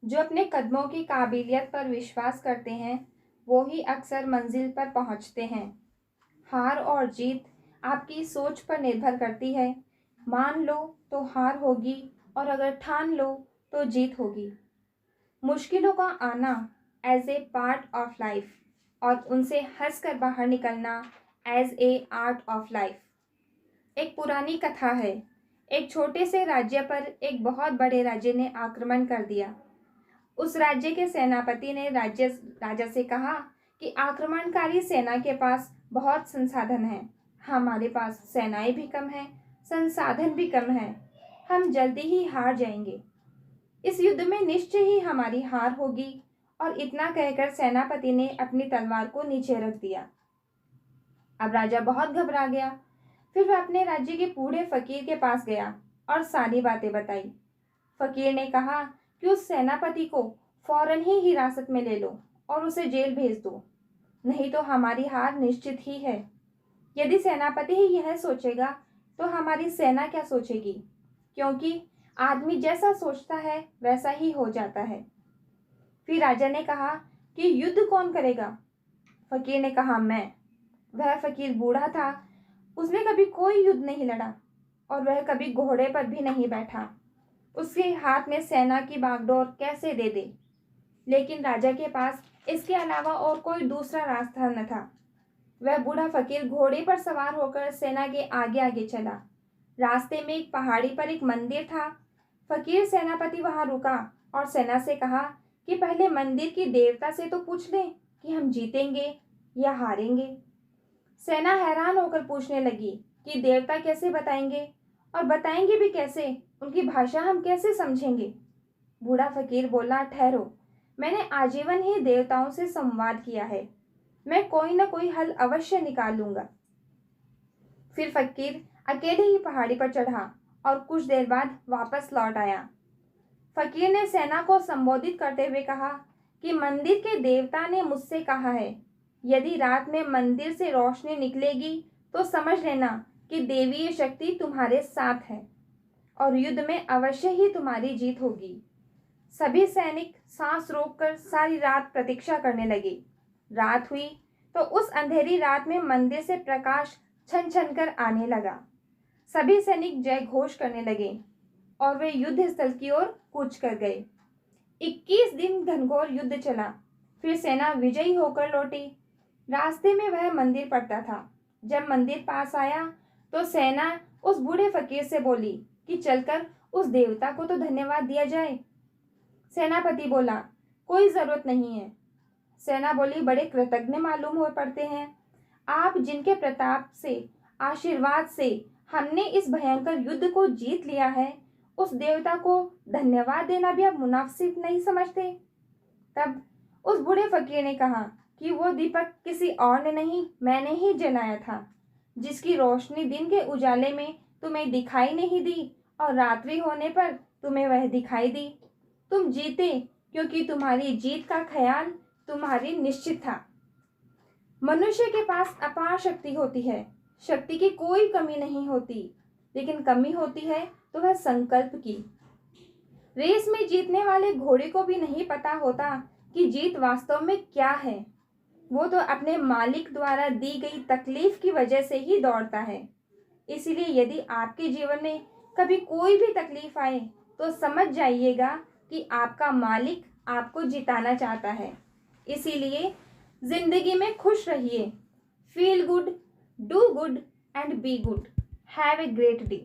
जो अपने कदमों की काबिलियत पर विश्वास करते हैं वो ही अक्सर मंजिल पर पहुंचते हैं। हार और जीत आपकी सोच पर निर्भर करती है। मान लो तो हार होगी और अगर ठान लो तो जीत होगी। मुश्किलों का आना as a part of life और उनसे हंसकर बाहर निकलना as a art of life. एक पुरानी कथा है। एक छोटे से राज्य पर एक बहुत बड़े राज्य ने आक्रमण कर दिया। उस राज्य के सेनापति ने राजा से कहा कि आक्रमणकारी सेना के पास बहुत संसाधन हैं। हमारे पास सेनाएं भी कम हैं, संसाधन भी कम हैं। हम जल्दी ही हार जाएंगे। इस युद्ध में निश्चय ही हमारी हार होगी। और इतना कहकर सेनापति ने अपनी तलवार को नीचे रख दिया। अब राजा बहुत घबरा गया। फिर वह अपने राज्य के बूढ़े फकीर के पास गया और सारी बातें बताई। फकीर ने कहा कि उस सेनापति को फौरन ही हिरासत में ले लो और उसे जेल भेज दो, नहीं तो हमारी हार निश्चित ही है। यदि सेनापति ही यह सोचेगा तो हमारी सेना क्या सोचेगी, क्योंकि आदमी जैसा सोचता है वैसा ही हो जाता है। फिर राजा ने कहा कि युद्ध कौन करेगा? फकीर ने कहा, मैं। वह फकीर बूढ़ा था। उसने कभी कोई युद्ध नहीं लड़ा और वह कभी घोड़े पर भी नहीं बैठा। उसके हाथ में सेना की बागडोर कैसे दे दे। लेकिन राजा के पास इसके अलावा और कोई दूसरा रास्ता न था। वह बूढ़ा फकीर घोड़े पर सवार होकर सेना के आगे आगे चला। रास्ते में एक पहाड़ी पर एक मंदिर था। फकीर सेनापति वहां रुका और सेना से कहा कि पहले मंदिर की देवता से तो पूछ लें कि हम जीतेंगे या हारेंगे। सेना हैरान होकर पूछने लगी कि देवता कैसे बताएंगे, और बताएंगे भी कैसे? उनकी भाषा हम कैसे समझेंगे? बूढ़ा फकीर बोला, ठहरो, मैंने आजीवन ही देवताओं से संवाद किया है। मैं कोई ना कोई हल अवश्य निकाल लूंगा। फिर फकीर अकेले ही पहाड़ी पर चढ़ा और कुछ देर बाद वापस लौट आया। फकीर ने सेना को संबोधित करते हुए कहा कि मंदिर के देवता ने मुझसे कहा है, यदि रात में मंदिर से रोशनी निकलेगी तो समझ लेना कि देवीय शक्ति तुम्हारे साथ है और युद्ध में अवश्य ही तुम्हारी जीत होगी। सभी सैनिक सांस रोककर सारी रात प्रतीक्षा करने लगे। रात हुई तो उस अंधेरी रात में मंदिर से प्रकाश छन छन कर आने लगा। सभी सैनिक जय घोष करने लगे और वे युद्ध स्थल की ओर कूच कर गए। 21 दिन घनघोर युद्ध चला। फिर सेना विजयी होकर लौटी। रास्ते में वह मंदिर पड़ता था। जब मंदिर पास आया तो सेना उस बूढ़े फकीर से बोली कि चलकर उस देवता को तो धन्यवाद दिया जाए। सेनापति बोला, कोई जरूरत नहीं है। सेना बोली, बड़े कृतज्ञ मालूम हो पड़ते हैं। आप जिनके प्रताप से, आशीर्वाद से हमने इस भयंकर युद्ध को जीत लिया है, उस देवता को धन्यवाद देना भी आप मुनासिब नहीं समझते? तब उस बूढ़े फकीर ने कहा कि वो दीपक किसी और ने नहीं, मैंने ही जलाया था, जिसकी रोशनी दिन के उजाले में तुम्हें दिखाई नहीं दी और रात्रि होने पर तुम्हें वह दिखाई दी। तुम जीते क्योंकि तुम्हारी जीत का ख्याल तुम्हारी निश्चित था। मनुष्य के पास अपार शक्ति होती है, शक्ति की कोई कमी नहीं होती, लेकिन कमी होती है तो वह संकल्प की। रेस में जीतने वाले घोड़े को भी नहीं पता होता कि जीत वास्तव में क्या है। वो तो अपने मालिक द्वारा दी गई तकलीफ की वजह से ही दौड़ता है। इसीलिए यदि आपके जीवन में कभी कोई भी तकलीफ आए तो समझ जाइएगा कि आपका मालिक आपको जिताना चाहता है। इसीलिए जिंदगी में खुश रहिए। Feel good, do good and be good. Have a great day.